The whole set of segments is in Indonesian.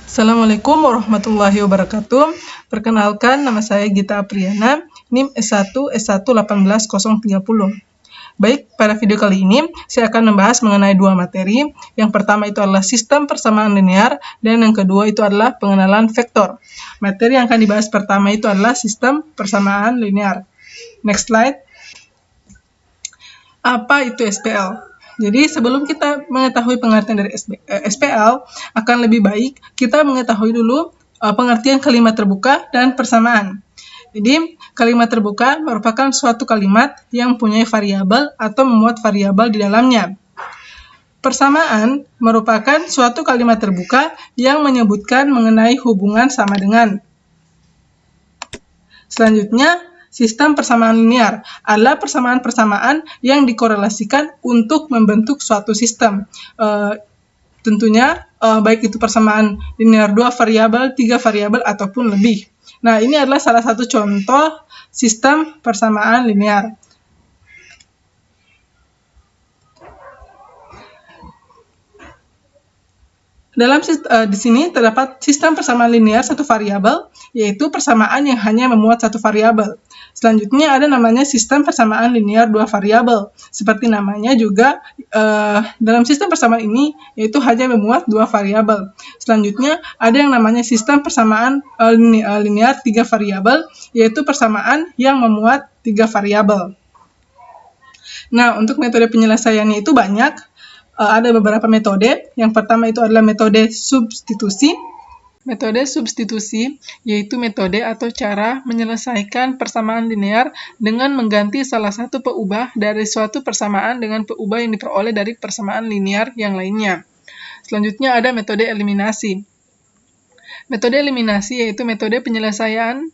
Assalamualaikum warahmatullahi wabarakatuh. Perkenalkan, nama saya Gita Apriana, NIM S1 S1 18030. Baik, pada video kali ini saya akan membahas mengenai dua materi. Yang pertama itu adalah sistem persamaan linear, dan yang kedua itu adalah pengenalan vektor. Materi yang akan dibahas pertama itu adalah sistem persamaan linear. Next slide. Apa itu SPL? Jadi sebelum kita mengetahui pengertian dari SPL, akan lebih baik kita mengetahui dulu pengertian kalimat terbuka dan persamaan. Jadi kalimat terbuka merupakan suatu kalimat yang mempunyai variabel atau memuat variabel di dalamnya. Persamaan merupakan suatu kalimat terbuka yang menyebutkan mengenai hubungan sama dengan. Selanjutnya, sistem persamaan linear adalah persamaan-persamaan yang dikorelasikan untuk membentuk suatu sistem. Tentunya, baik itu persamaan linear 2 variabel, 3 variabel, ataupun lebih. Nah, ini adalah salah satu contoh sistem persamaan linear. Di sini terdapat sistem persamaan linear satu variabel, yaitu persamaan yang hanya memuat satu variabel. Selanjutnya ada namanya sistem persamaan linear dua variabel. Seperti namanya juga, dalam sistem persamaan ini yaitu hanya memuat dua variabel. Selanjutnya ada yang namanya sistem persamaan linear tiga variabel, yaitu persamaan yang memuat tiga variabel. Nah, untuk metode penyelesaiannya itu banyak. Ada beberapa metode. Yang pertama itu adalah metode substitusi. Metode substitusi yaitu metode atau cara menyelesaikan persamaan linear dengan mengganti salah satu peubah dari suatu persamaan dengan peubah yang diperoleh dari persamaan linear yang lainnya. Selanjutnya ada metode eliminasi. Metode eliminasi yaitu metode penyelesaian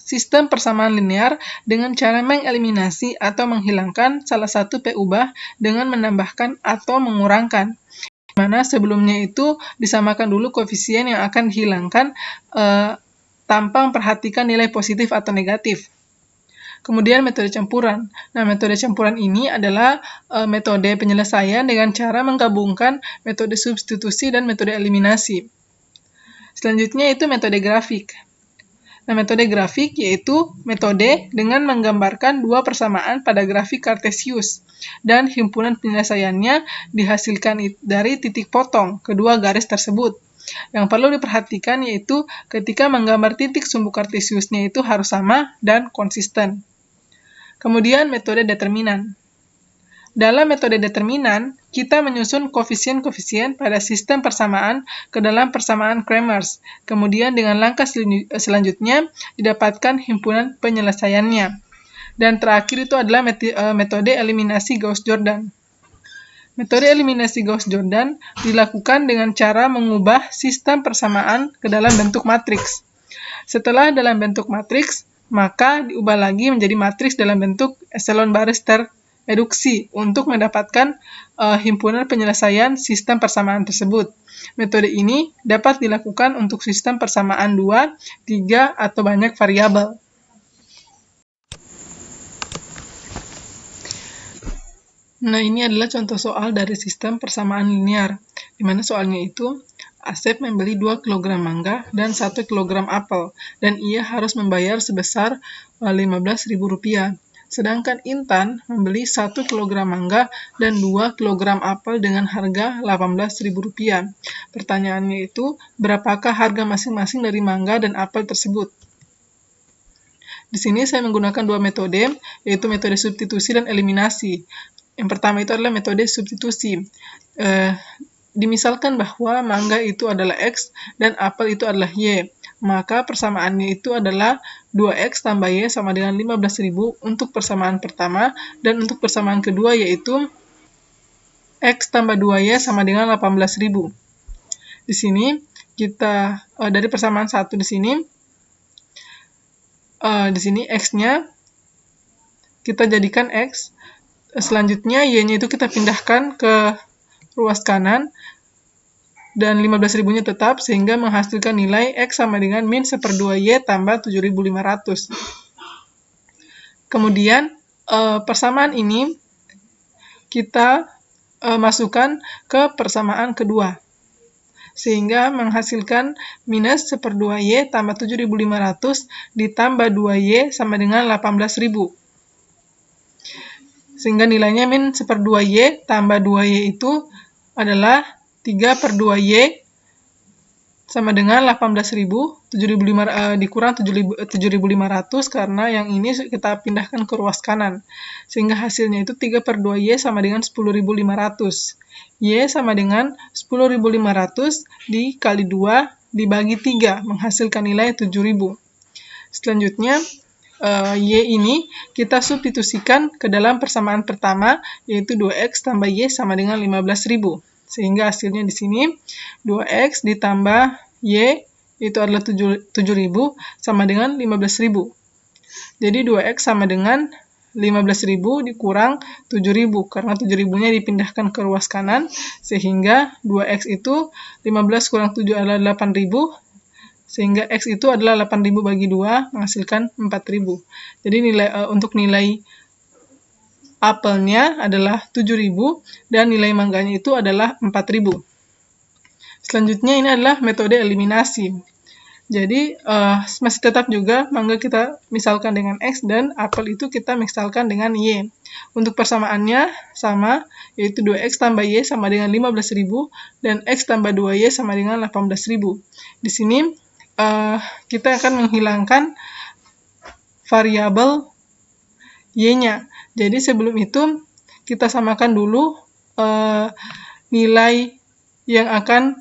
sistem persamaan linear dengan cara mengeliminasi atau menghilangkan salah satu peubah dengan menambahkan atau mengurangkan. Di mana sebelumnya itu disamakan dulu koefisien yang akan dihilangkan tanpa memperhatikan nilai positif atau negatif. Kemudian metode campuran. Nah, metode campuran ini adalah metode penyelesaian dengan cara menggabungkan metode substitusi dan metode eliminasi. Selanjutnya itu metode grafik. Nah, metode grafik yaitu metode dengan menggambarkan dua persamaan pada grafik Kartesius, dan himpunan penyelesaiannya dihasilkan dari titik potong kedua garis tersebut. Yang perlu diperhatikan yaitu ketika menggambar titik sumbu Kartesiusnya itu harus sama dan konsisten. Kemudian metode determinan. Dalam metode determinan, kita menyusun koefisien-koefisien pada sistem persamaan ke dalam persamaan Kramers. Kemudian dengan langkah selanjutnya didapatkan himpunan penyelesaiannya. Dan terakhir itu adalah metode eliminasi Gauss-Jordan. Metode eliminasi Gauss-Jordan dilakukan dengan cara mengubah sistem persamaan ke dalam bentuk matriks. Setelah dalam bentuk matriks, maka diubah lagi menjadi matriks dalam bentuk echelon baris reduksi untuk mendapatkan himpunan penyelesaian sistem persamaan tersebut. Metode ini dapat dilakukan untuk sistem persamaan 2, 3, atau banyak variabel. Nah, ini adalah contoh soal dari sistem persamaan linear, di mana soalnya itu Asep membeli 2 kg mangga dan 1 kg apel, dan ia harus membayar sebesar Rp15.000. Sedangkan Intan membeli 1 kg mangga dan 2 kg apel dengan harga Rp18.000. Pertanyaannya itu, berapakah harga masing-masing dari mangga dan apel tersebut? Di sini saya menggunakan dua metode, yaitu metode substitusi dan eliminasi. Yang pertama itu adalah metode substitusi. Dimisalkan bahwa mangga itu adalah X dan apel itu adalah Y. Maka persamaannya itu adalah 2X tambah Y sama dengan 15.000 untuk persamaan pertama, dan untuk persamaan kedua yaitu X tambah 2Y sama dengan 18.000. Di sini kita dari persamaan 1 di sini X-nya kita jadikan X. Selanjutnya Y-nya itu kita pindahkan ke ruas kanan, dan 15.000-nya tetap, sehingga menghasilkan nilai X sama dengan min 1/2Y tambah 7.500. Kemudian, persamaan ini kita masukkan ke persamaan kedua. sehingga menghasilkan minus 1/2Y tambah 7.500 ditambah 2Y sama dengan 18.000. Sehingga nilainya min 1/2Y tambah 2Y itu adalah 3/2Y sama dengan 18.000, dikurang 7.500 karena yang ini kita pindahkan ke ruas kanan. Sehingga hasilnya itu 3/2Y sama dengan 10.500. Y sama dengan 10.500 dikali 2 dibagi 3, menghasilkan nilai 7.000. Selanjutnya, Y ini kita substitusikan ke dalam persamaan pertama, yaitu 2X tambah Y sama dengan 15.000. Sehingga hasilnya di sini 2X ditambah Y itu adalah 7.000 sama dengan 15.000. Jadi 2X sama dengan 15.000 dikurang 7.000 karena 7.000-nya dipindahkan ke ruas kanan, sehingga 2X itu 15 kurang 7 adalah 8.000, sehingga X itu adalah 8.000 bagi 2 menghasilkan 4.000. Jadi untuk nilai apelnya adalah 7.000 dan nilai mangganya itu adalah 4.000. Selanjutnya ini adalah metode eliminasi. Jadi masih tetap juga mangga kita misalkan dengan X dan apel itu kita misalkan dengan Y. Untuk persamaannya sama, yaitu 2X tambah Y sama dengan 15.000 dan X tambah 2Y sama dengan 18.000. Di sini kita akan menghilangkan variabel Y-nya. Jadi sebelum itu kita samakan dulu nilai yang akan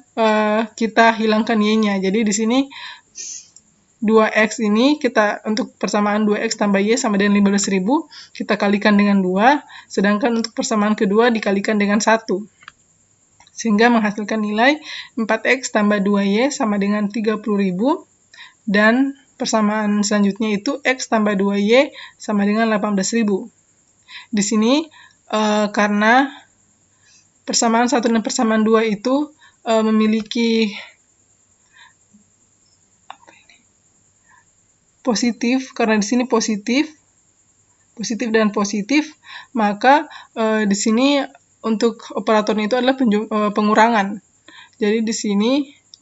kita hilangkan Y-nya. Jadi di sini 2X ini kita untuk persamaan 2X tambah Y sama dengan 15.000 kita kalikan dengan 2, sedangkan untuk persamaan kedua dikalikan dengan 1. Sehingga menghasilkan nilai 4X tambah 2Y sama dengan 30.000 dan persamaan selanjutnya itu X tambah 2Y sama dengan 18.000. Di sini karena persamaan 1 dan persamaan 2 itu memiliki positif, karena di sini positif dan positif, maka di sini untuk operatornya itu adalah pengurangan. Jadi di sini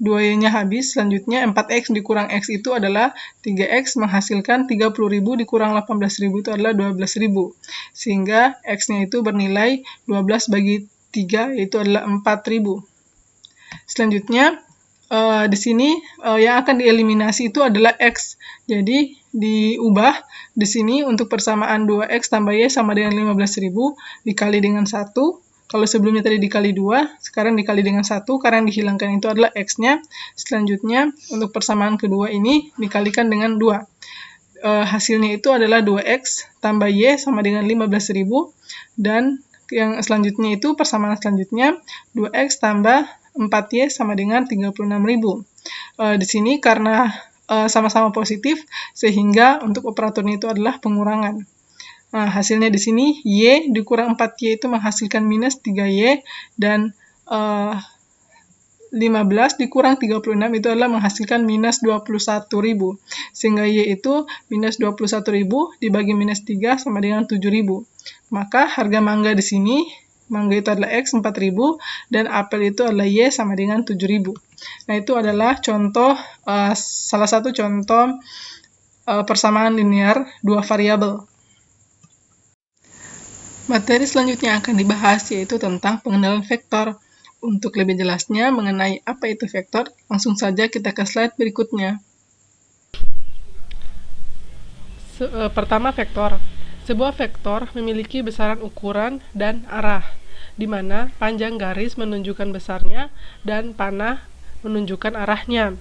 2Y-nya habis, selanjutnya 4X dikurang X itu adalah 3X menghasilkan 30.000 dikurang 18.000 itu adalah 12.000. Sehingga X-nya itu bernilai 12 bagi 3 yaitu adalah 4.000. Selanjutnya di sini yang akan dieliminasi itu adalah X. Jadi diubah di sini untuk persamaan 2X tambah Y sama dengan 15.000 dikali dengan 1. Kalau sebelumnya tadi dikali 2, sekarang dikali dengan 1, karena yang dihilangkan itu adalah X-nya. Selanjutnya, untuk persamaan kedua ini dikalikan dengan 2. Hasilnya itu adalah 2X tambah Y sama dengan 15.000, dan yang selanjutnya itu persamaan selanjutnya, 2X tambah 4Y sama dengan 36.000. Di sini karena sama-sama positif, sehingga untuk operatornya itu adalah pengurangan. Nah, hasilnya di sini Y dikurang 4Y itu menghasilkan minus 3Y, dan 15 dikurang 36 itu adalah menghasilkan minus 21.000. Sehingga Y itu minus 21.000 dibagi minus 3 sama dengan 7.000. Maka harga mangga di sini, mangga itu adalah X 4.000 dan apel itu adalah Y sama dengan 7.000. Nah, itu adalah contoh salah satu contoh persamaan linear dua variabel. Materi selanjutnya akan dibahas yaitu tentang pengenalan vektor. Untuk lebih jelasnya mengenai apa itu vektor, langsung saja kita ke slide berikutnya. Pertama, vektor. Sebuah vektor memiliki besaran ukuran dan arah, di mana panjang garis menunjukkan besarnya dan panah menunjukkan arahnya.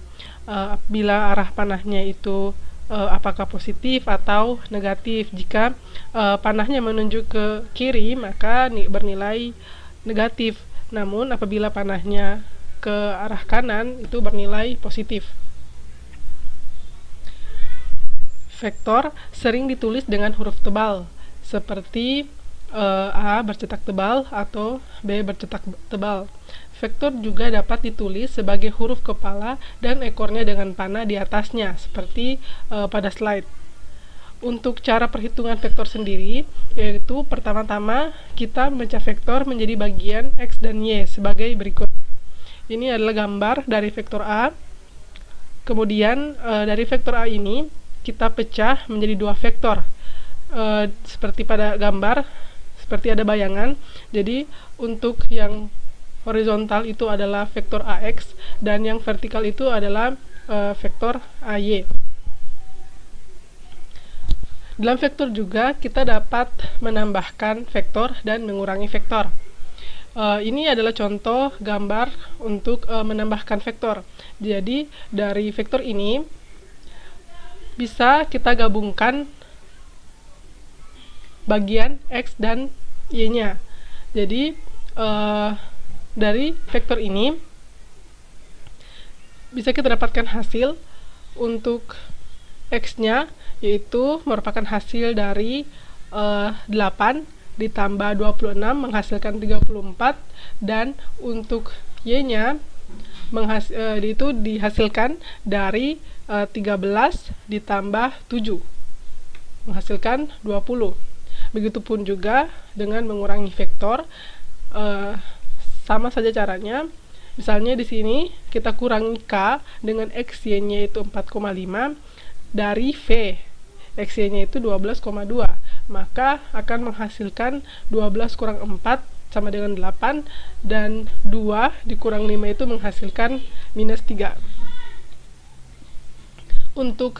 Bila arah panahnya itu apakah positif atau negatif. Jika panahnya menunjuk ke kiri, maka bernilai negatif. Namun apabila panahnya ke arah kanan, itu bernilai positif. Vektor sering ditulis dengan huruf tebal, seperti A bercetak tebal atau B bercetak tebal. Vektor juga dapat ditulis sebagai huruf kepala dan ekornya dengan panah di atasnya, seperti pada slide. Untuk cara perhitungan vektor sendiri, yaitu pertama-tama kita memecah vektor menjadi bagian X dan Y sebagai berikut. Ini adalah gambar dari vektor A. Kemudian dari vektor A ini kita pecah menjadi dua vektor. Seperti pada gambar, seperti ada bayangan. Jadi untuk yang horizontal itu adalah vektor AX dan yang vertikal itu adalah vektor AY. Dalam vektor juga kita dapat menambahkan vektor dan mengurangi vektor. Ini adalah contoh gambar untuk menambahkan vektor. Jadi dari vektor ini bisa kita gabungkan bagian X dan Y-nya. Jadi dari vektor ini bisa kita dapatkan hasil untuk X-nya, yaitu merupakan hasil dari 8 ditambah 26 menghasilkan 34, dan untuk Y-nya itu dihasilkan dari 13 ditambah 7 menghasilkan 20. Begitupun juga dengan mengurangi vektor, sama saja caranya. Misalnya di sini kita kurangi K dengan X, Y-nya itu 4,5 dari V, X, Y-nya itu 12,2, maka akan menghasilkan 12 kurang 4 sama dengan 8, dan 2 dikurang 5 itu menghasilkan minus 3. Untuk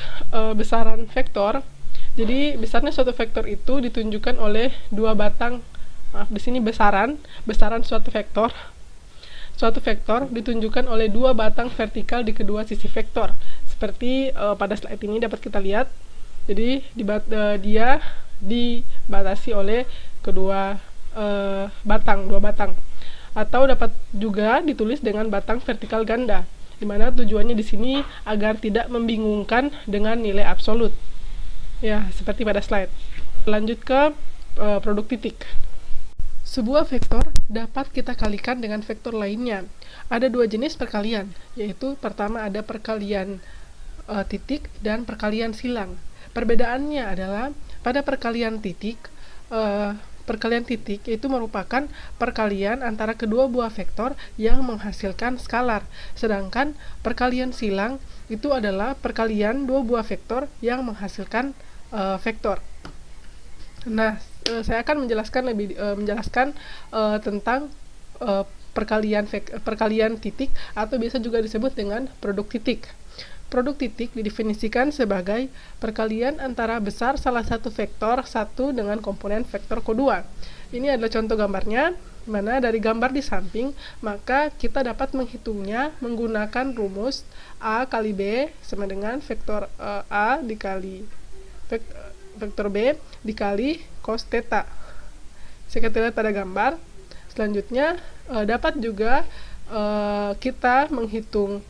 besaran vektor, jadi besarnya suatu vektor itu ditunjukkan oleh dua batang, di sini besaran suatu vektor. Suatu vektor ditunjukkan oleh dua batang vertikal di kedua sisi vektor. Seperti pada slide ini dapat kita lihat. Jadi dia dibatasi oleh kedua dua batang. Atau dapat juga ditulis dengan batang vertikal ganda, di mana tujuannya di sini agar tidak membingungkan dengan nilai absolut. Ya, seperti pada slide. Lanjut ke produk titik. Sebuah vektor dapat kita kalikan dengan vektor lainnya. Ada dua jenis perkalian, yaitu pertama ada perkalian titik dan perkalian silang. Perbedaannya adalah pada perkalian titik itu merupakan perkalian antara kedua buah vektor yang menghasilkan skalar. Sedangkan perkalian silang itu adalah perkalian dua buah vektor yang menghasilkan vektor. Nah, saya akan menjelaskan tentang perkalian titik, atau biasa juga disebut dengan produk titik. Produk titik didefinisikan sebagai perkalian antara besar salah satu vektor 1 dengan komponen vektor kedua. Ini adalah contoh gambarnya, mana dari gambar di samping, maka kita dapat menghitungnya menggunakan rumus A kali B sama dengan vektor A dikali vektor B dikali cos theta. Seperti lihat pada gambar. Selanjutnya dapat juga kita menghitung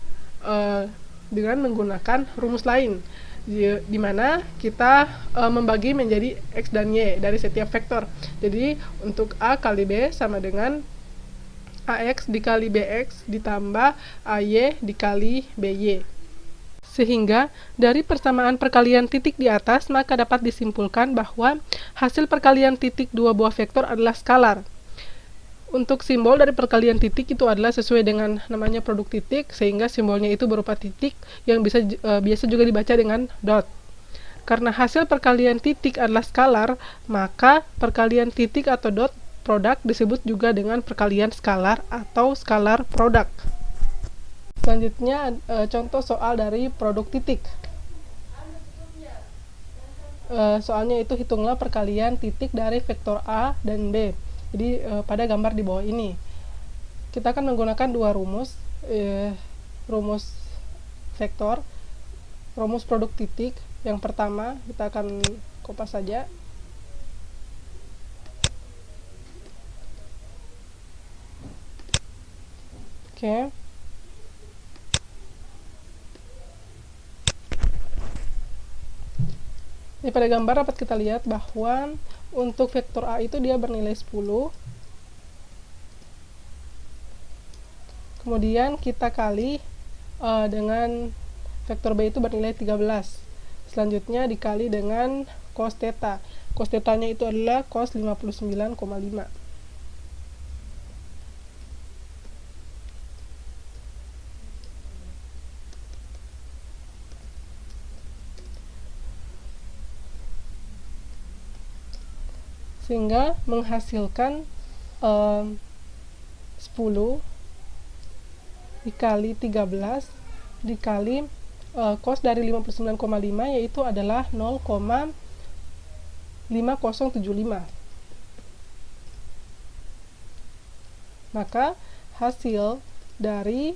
dengan menggunakan rumus lain, di mana kita membagi menjadi X dan Y dari setiap vektor. Jadi untuk A kali B sama dengan AX dikali BX ditambah AY dikali BY. Sehingga dari persamaan perkalian titik di atas, maka dapat disimpulkan bahwa hasil perkalian titik dua buah vektor adalah skalar. Untuk simbol dari perkalian titik itu adalah sesuai dengan namanya produk titik, sehingga simbolnya itu berupa titik yang biasa juga dibaca dengan dot. Karena hasil perkalian titik adalah skalar, maka perkalian titik atau dot produk disebut juga dengan perkalian skalar atau skalar produk. Selanjutnya contoh soal dari produk titik. Soalnya itu hitunglah perkalian titik dari vektor A dan B. Jadi pada gambar di bawah ini kita akan menggunakan dua rumus, rumus vektor, rumus produk titik. Yang pertama kita akan kopas saja. Oke. Ini pada gambar dapat kita lihat bahwa untuk vektor A itu dia bernilai 10. Kemudian kita kali dengan vektor B itu bernilai 13. Selanjutnya dikali dengan cos theta. Cos theta-nya itu adalah cos 59,5. sehingga menghasilkan 10 dikali 13 dikali cos dari 59,5 yaitu adalah 0,5075. Maka hasil dari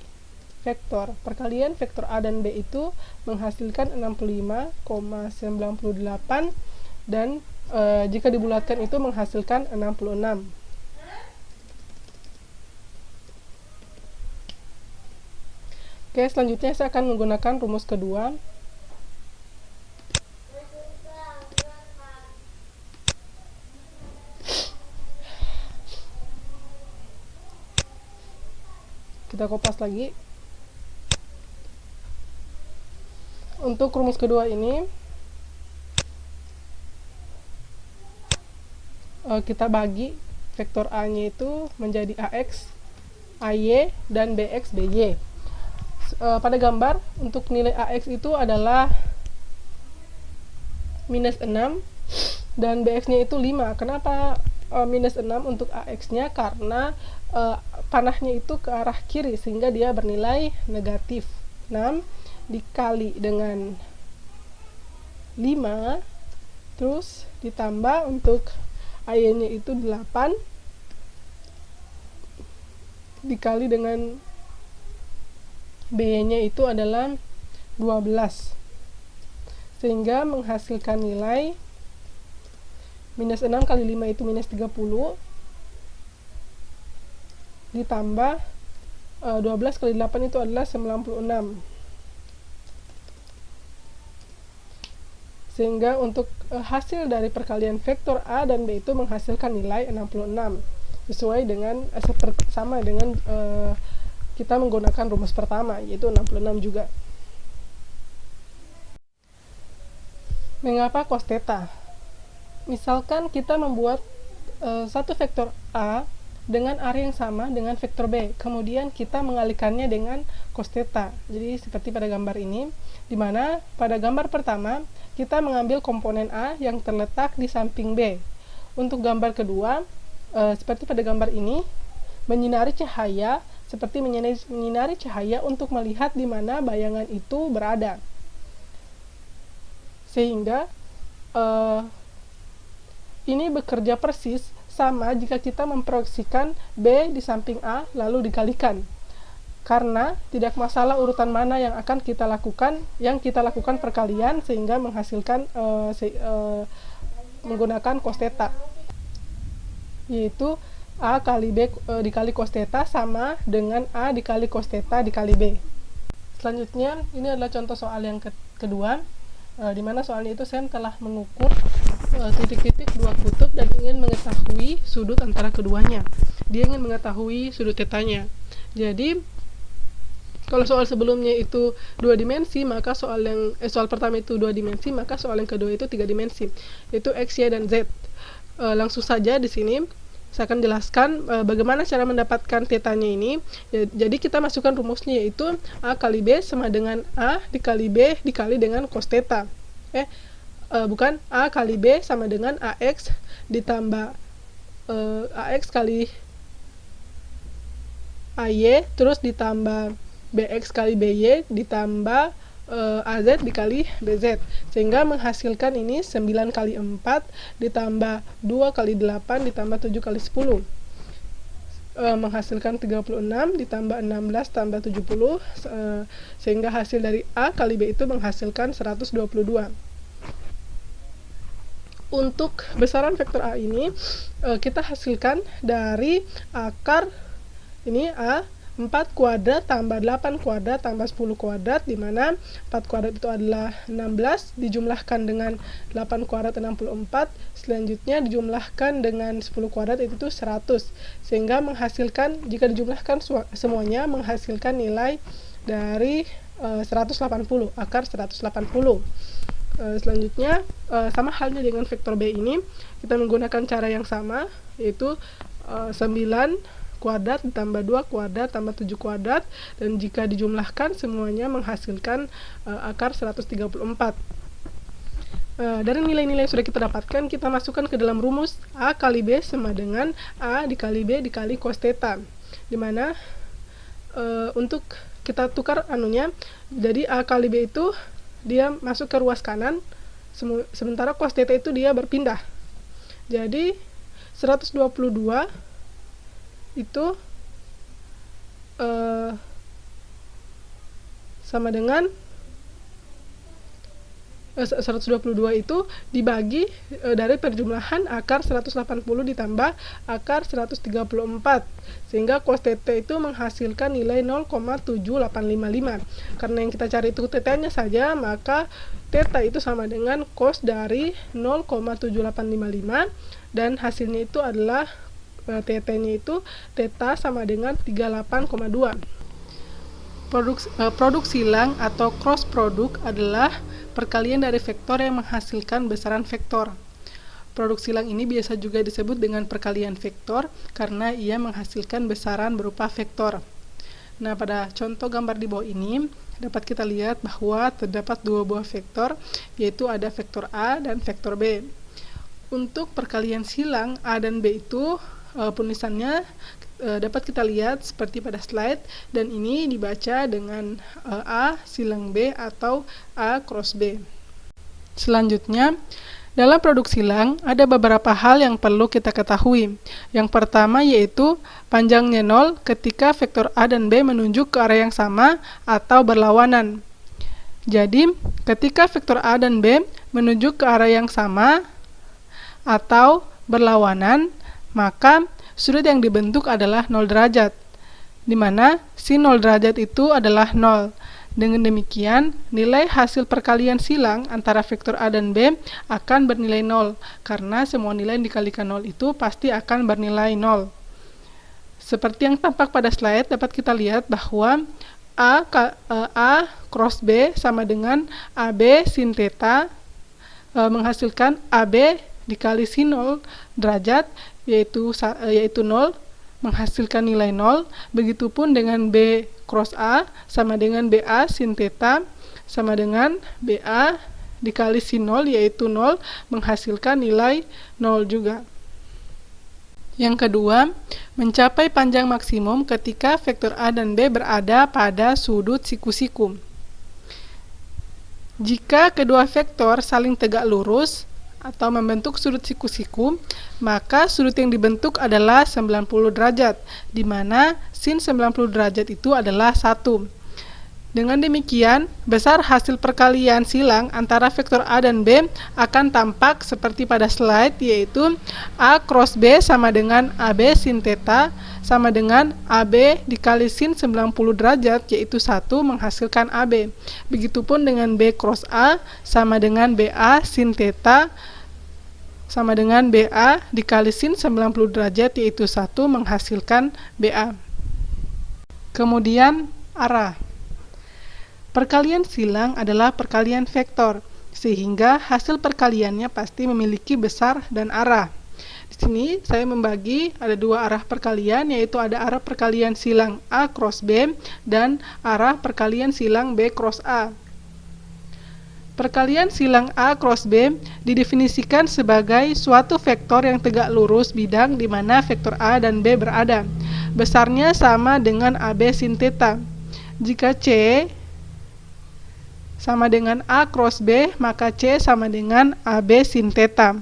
vektor perkalian vektor A dan B itu menghasilkan 65,98 dan jika dibulatkan itu menghasilkan 66. Oke, selanjutnya saya akan menggunakan rumus kedua. Kita kopas lagi. Untuk rumus kedua ini kita bagi vektor A-nya itu menjadi AX, AY, dan BX, BY. Pada gambar, untuk nilai AX itu adalah minus 6 dan BX-nya itu 5. Kenapa minus 6 untuk AX-nya? Karena panahnya itu ke arah kiri sehingga dia bernilai negatif. 6 dikali dengan 5 terus ditambah untuk AY-nya itu 8 dikali dengan B-nya itu adalah 12 sehingga menghasilkan nilai minus 6 kali 5 itu minus 30 ditambah 12 kali 8 itu adalah 96, sehingga untuk hasil dari perkalian vektor A dan B itu menghasilkan nilai 66 sesuai dengan sama dengan kita menggunakan rumus pertama, yaitu 66 juga. Mengapa cos theta? Misalkan kita membuat satu vektor A dengan area yang sama dengan vektor B, kemudian kita mengalihkannya dengan cos theta. Jadi seperti pada gambar ini, di mana pada gambar pertama kita mengambil komponen A yang terletak di samping B. Untuk gambar kedua, seperti pada gambar ini, menyinari cahaya seperti menyinari cahaya untuk melihat di mana bayangan itu berada. Sehingga ini bekerja persis sama jika kita memproyeksikan B di samping A lalu dikalikan. Karena tidak masalah urutan mana yang akan kita lakukan, perkalian sehingga menghasilkan menggunakan cos theta, yaitu A kali B dikali cos theta sama dengan A dikali cos theta dikali B. Selanjutnya, ini adalah contoh soal yang kedua, di mana soalnya itu saya telah mengukur titik-titik dua kutub dan ingin mengetahui sudut antara keduanya. Dia ingin mengetahui sudut tetanya. Jadi, kalau soal sebelumnya itu 2 dimensi, maka soal pertama itu 2 dimensi, maka soal yang kedua itu 3 dimensi, yaitu X, Y, dan Z. Langsung saja di sini saya akan jelaskan bagaimana cara mendapatkan tetanya ini. Jadi kita masukkan rumusnya, yaitu A kali B sama dengan A dikali B dikali dengan cos theta. Bukan, A kali B sama dengan AX ditambah AX kali AY terus ditambah BX kali BY ditambah AZ dikali BZ, sehingga menghasilkan ini 9 kali 4 ditambah 2 kali 8 ditambah 7 kali 10, menghasilkan 36 ditambah 16 tambah 70, sehingga hasil dari A kali B itu menghasilkan 122. Untuk besaran vektor A ini kita hasilkan dari akar ini A 4 kuadrat tambah 8 kuadrat tambah 10 kuadrat, di mana 4 kuadrat itu adalah 16, dijumlahkan dengan 8 kuadrat 64, selanjutnya dijumlahkan dengan 10 kuadrat itu 100, sehingga menghasilkan, jika dijumlahkan semuanya, menghasilkan nilai dari 180, akar 180. Selanjutnya, sama halnya dengan vektor B ini, kita menggunakan cara yang sama, yaitu 9 kuadrat ditambah 2 kuadrat tambah 7 kuadrat, dan jika dijumlahkan semuanya menghasilkan akar 134. Dari nilai-nilai yang sudah kita dapatkan, kita masukkan ke dalam rumus A kali B sama dengan A dikali B dikali cos theta, dimana untuk kita tukar anunya, jadi A kali B itu dia masuk ke ruas kanan, sementara cos theta itu dia berpindah. Jadi 122 itu sama dengan 122 itu dibagi dari perjumlahan akar 180 ditambah akar 134, sehingga cos theta itu menghasilkan nilai 0,7855. Karena yang kita cari itu theta-nya saja, maka theta itu sama dengan cos dari 0,7855, dan hasilnya itu adalah theta-nya itu theta sama dengan 38,2. Produk silang atau cross product adalah perkalian dari vektor yang menghasilkan besaran vektor. Produk silang ini biasa juga disebut dengan perkalian vektor karena ia menghasilkan besaran berupa vektor. Nah, pada contoh gambar di bawah ini dapat kita lihat bahwa terdapat dua buah vektor, yaitu ada vektor A dan vektor B. Untuk perkalian silang A dan B itu penulisannya dapat kita lihat seperti pada slide, dan ini dibaca dengan A silang B atau A cross B. Selanjutnya, dalam produk silang ada beberapa hal yang perlu kita ketahui. Yang pertama yaitu panjangnya 0 ketika vektor A dan B menunjuk ke arah yang sama atau berlawanan. Jadi, ketika vektor A dan B menunjuk ke arah yang sama atau berlawanan, maka sudut yang dibentuk adalah 0 derajat, di mana sin 0 derajat itu adalah 0. Dengan demikian, nilai hasil perkalian silang antara vektor A dan B akan bernilai 0, karena semua nilai yang dikalikan 0 itu pasti akan bernilai 0. Seperti yang tampak pada slide, dapat kita lihat bahwa A cross B sama dengan AB sin theta, menghasilkan AB dikali sin 0 derajat, yaitu 0, menghasilkan nilai 0. Begitupun dengan B cross A sama dengan BA sin theta sama dengan BA dikali sin 0, yaitu 0, menghasilkan nilai 0 juga. Yang kedua, mencapai panjang maksimum ketika vektor A dan B berada pada sudut siku-siku. Jika kedua vektor saling tegak lurus atau membentuk sudut siku-siku, maka sudut yang dibentuk adalah 90 derajat, di mana sin 90 derajat itu adalah 1. Dengan demikian, besar hasil perkalian silang antara vektor A dan B akan tampak seperti pada slide, yaitu A cross B sama dengan AB sin theta sama dengan AB dikali sin 90 derajat, yaitu 1, menghasilkan AB. Begitupun dengan B cross A sama dengan BA sin theta sama dengan BA dikali sin 90 derajat, yaitu 1, menghasilkan BA. Kemudian arah. Perkalian silang adalah perkalian vektor, sehingga hasil perkaliannya pasti memiliki besar dan arah. Di sini saya membagi ada dua arah perkalian, yaitu ada arah perkalian silang A cross B dan arah perkalian silang B cross A. Perkalian silang A cross B didefinisikan sebagai suatu vektor yang tegak lurus bidang di mana vektor A dan B berada. Besarnya sama dengan AB sin theta. Jika C sama dengan A cross B, maka C sama dengan AB sin theta.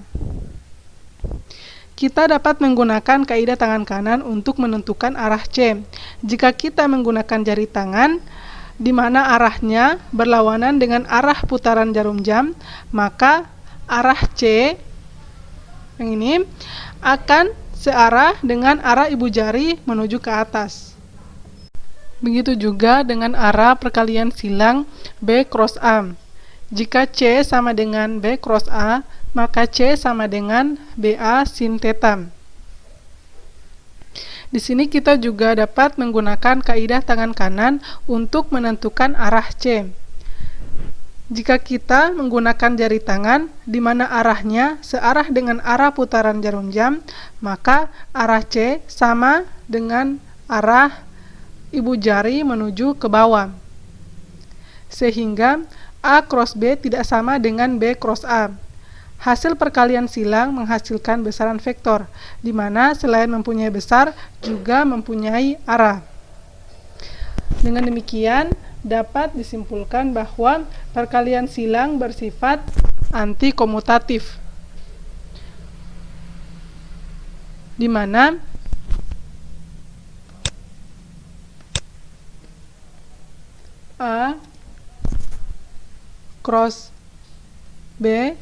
Kita dapat menggunakan kaidah tangan kanan untuk menentukan arah C. Jika kita menggunakan jari tangan, di mana arahnya berlawanan dengan arah putaran jarum jam, maka arah C yang ini akan searah dengan arah ibu jari menuju ke atas. Begitu juga dengan arah perkalian silang B cross A. Jika C sama dengan B cross A, maka C sama dengan BA sin theta. Di sini kita juga dapat menggunakan kaidah tangan kanan untuk menentukan arah C. Jika kita menggunakan jari tangan di mana arahnya searah dengan arah putaran jarum jam, maka arah C sama dengan arah ibu jari menuju ke bawah. Sehingga A cross B tidak sama dengan B cross A. Hasil perkalian silang menghasilkan besaran vektor, di mana selain mempunyai besar, juga mempunyai arah. Dengan demikian, dapat disimpulkan bahwa perkalian silang bersifat antikomutatif, di mana A cross B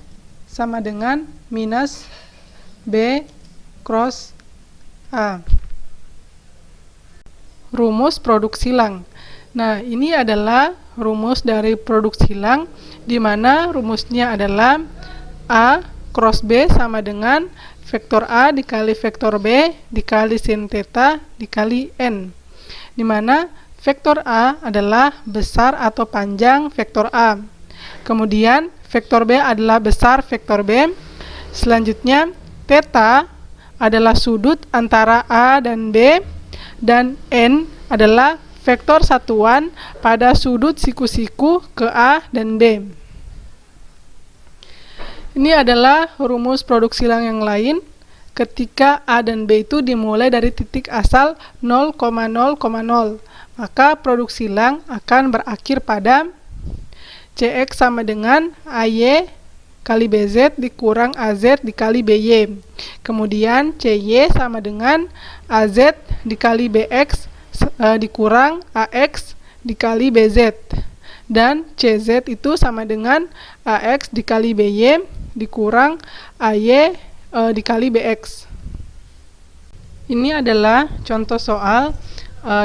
sama dengan minus B cross A. Rumus produk silang. Nah, ini adalah rumus dari produk silang, di mana rumusnya adalah A cross B sama dengan vektor A dikali vektor B dikali sin theta dikali N, di mana vektor A adalah besar atau panjang vektor A. Kemudian vektor B adalah besar vektor B. Selanjutnya, theta adalah sudut antara A dan B, dan N adalah vektor satuan pada sudut siku-siku ke A dan B. Ini adalah rumus produk silang yang lain. Ketika A dan B itu dimulai dari titik asal 0,0,0, maka produk silang akan berakhir pada CX sama dengan AY kali BZ dikurang AZ dikali BY. Kemudian CY sama dengan AZ dikali BX dikurang AX dikali BZ. Dan CZ itu sama dengan AX dikali BY dikurang AY dikali BX. Ini adalah contoh soal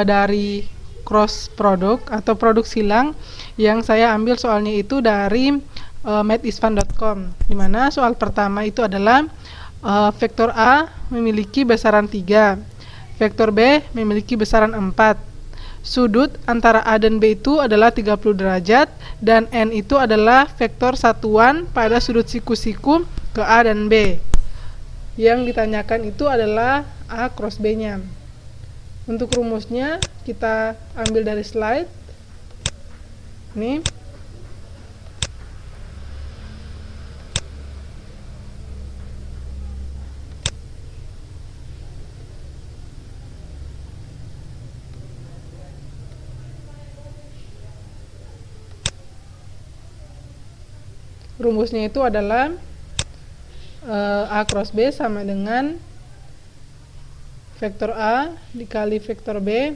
dari cross product atau produk silang yang saya ambil soalnya itu dari mathisfun.com, di mana soal pertama itu adalah vektor A memiliki besaran 3, vektor B memiliki besaran 4, sudut antara A dan B itu adalah 30 derajat, dan N itu adalah vektor satuan pada sudut siku-siku ke A dan B. Yang ditanyakan itu adalah A cross B-nya. Untuk rumusnya kita ambil dari slide. Ini rumusnya itu adalah A cross B sama dengan vektor A dikali vektor B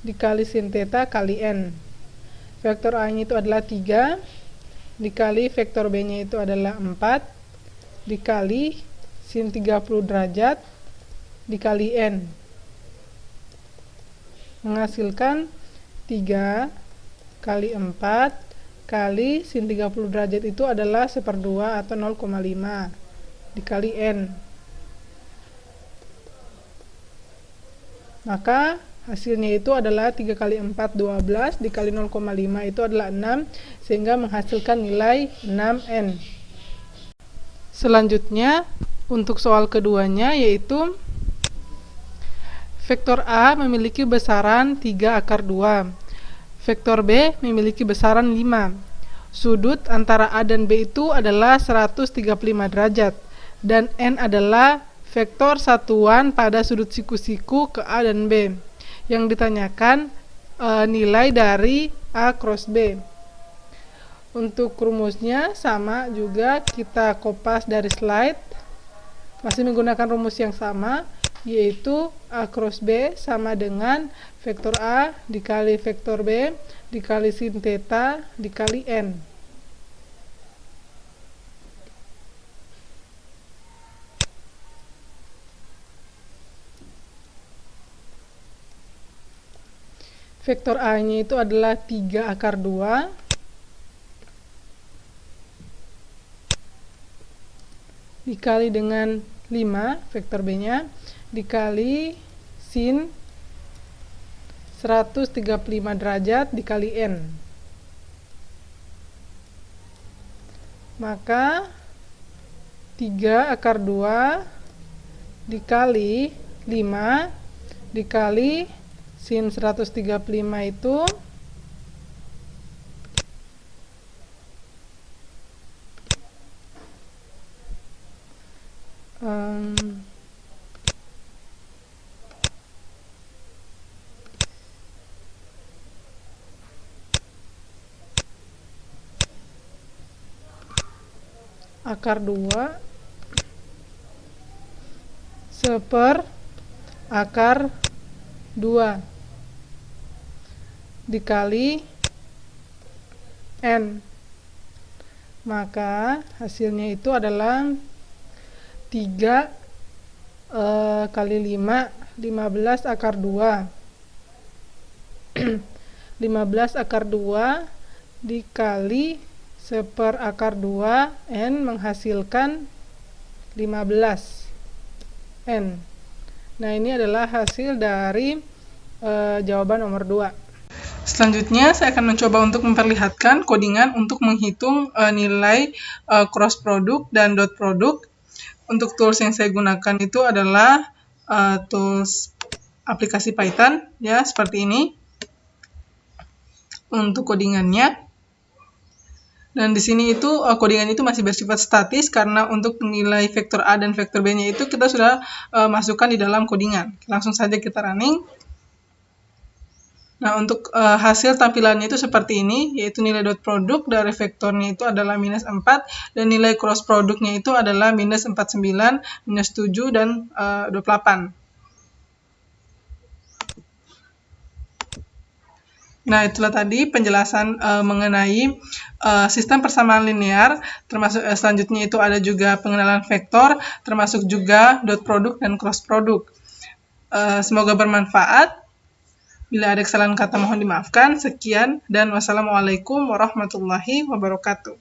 dikali sin theta kali N. Vektor A-nya itu adalah 3 dikali vektor B-nya itu adalah 4 dikali sin 30 derajat dikali N, menghasilkan 3 kali 4 kali sin 30 derajat itu adalah 1/2 atau 0,5 dikali N. Maka hasilnya itu adalah 3 kali 4, 12 dikali 0,5 itu adalah 6, sehingga menghasilkan nilai 6N. Selanjutnya untuk soal keduanya, yaitu vektor A memiliki besaran 3/2, vektor B memiliki besaran 5. Sudut antara A dan B itu adalah 135 derajat, dan N adalah vektor satuan pada sudut siku-siku ke A dan B. Yang ditanyakan nilai dari A cross B. Untuk rumusnya sama juga, kita kopas dari slide, masih menggunakan rumus yang sama, yaitu A cross B sama dengan vektor A dikali vektor B dikali sin theta dikali N. Vektor A-nya itu adalah 3/2 dikali dengan 5 vektor B-nya dikali sin 135 derajat dikali N. Maka 3/2 dikali 5 dikali sin 135 itu akar 2 seper akar 2 dikali N. Maka hasilnya itu adalah 3 kali 5, 15 akar 2. 15 akar 2 dikali seper akar 2 N menghasilkan 15 N. Nah, ini adalah hasil dari jawaban nomor 2. Selanjutnya, saya akan mencoba untuk memperlihatkan codingan untuk menghitung nilai cross product dan dot product. Untuk tools yang saya gunakan itu adalah tools aplikasi Python, ya, seperti ini. Untuk codingannya. Dan di sini itu codingan itu masih bersifat statis karena untuk nilai vektor A dan vektor B-nya itu kita sudah masukkan di dalam codingan. Langsung saja kita running. Nah, untuk hasil tampilannya itu seperti ini, yaitu nilai dot product dari vektornya itu adalah minus 4, dan nilai cross produknya itu adalah minus 49, minus 7, dan 28. Nah, itulah tadi penjelasan mengenai sistem persamaan linear, termasuk selanjutnya itu ada juga pengenalan vektor, termasuk juga dot product dan cross product. Semoga bermanfaat. Bila ada kesalahan kata mohon dimaafkan. Sekian dan wassalamualaikum warahmatullahi wabarakatuh.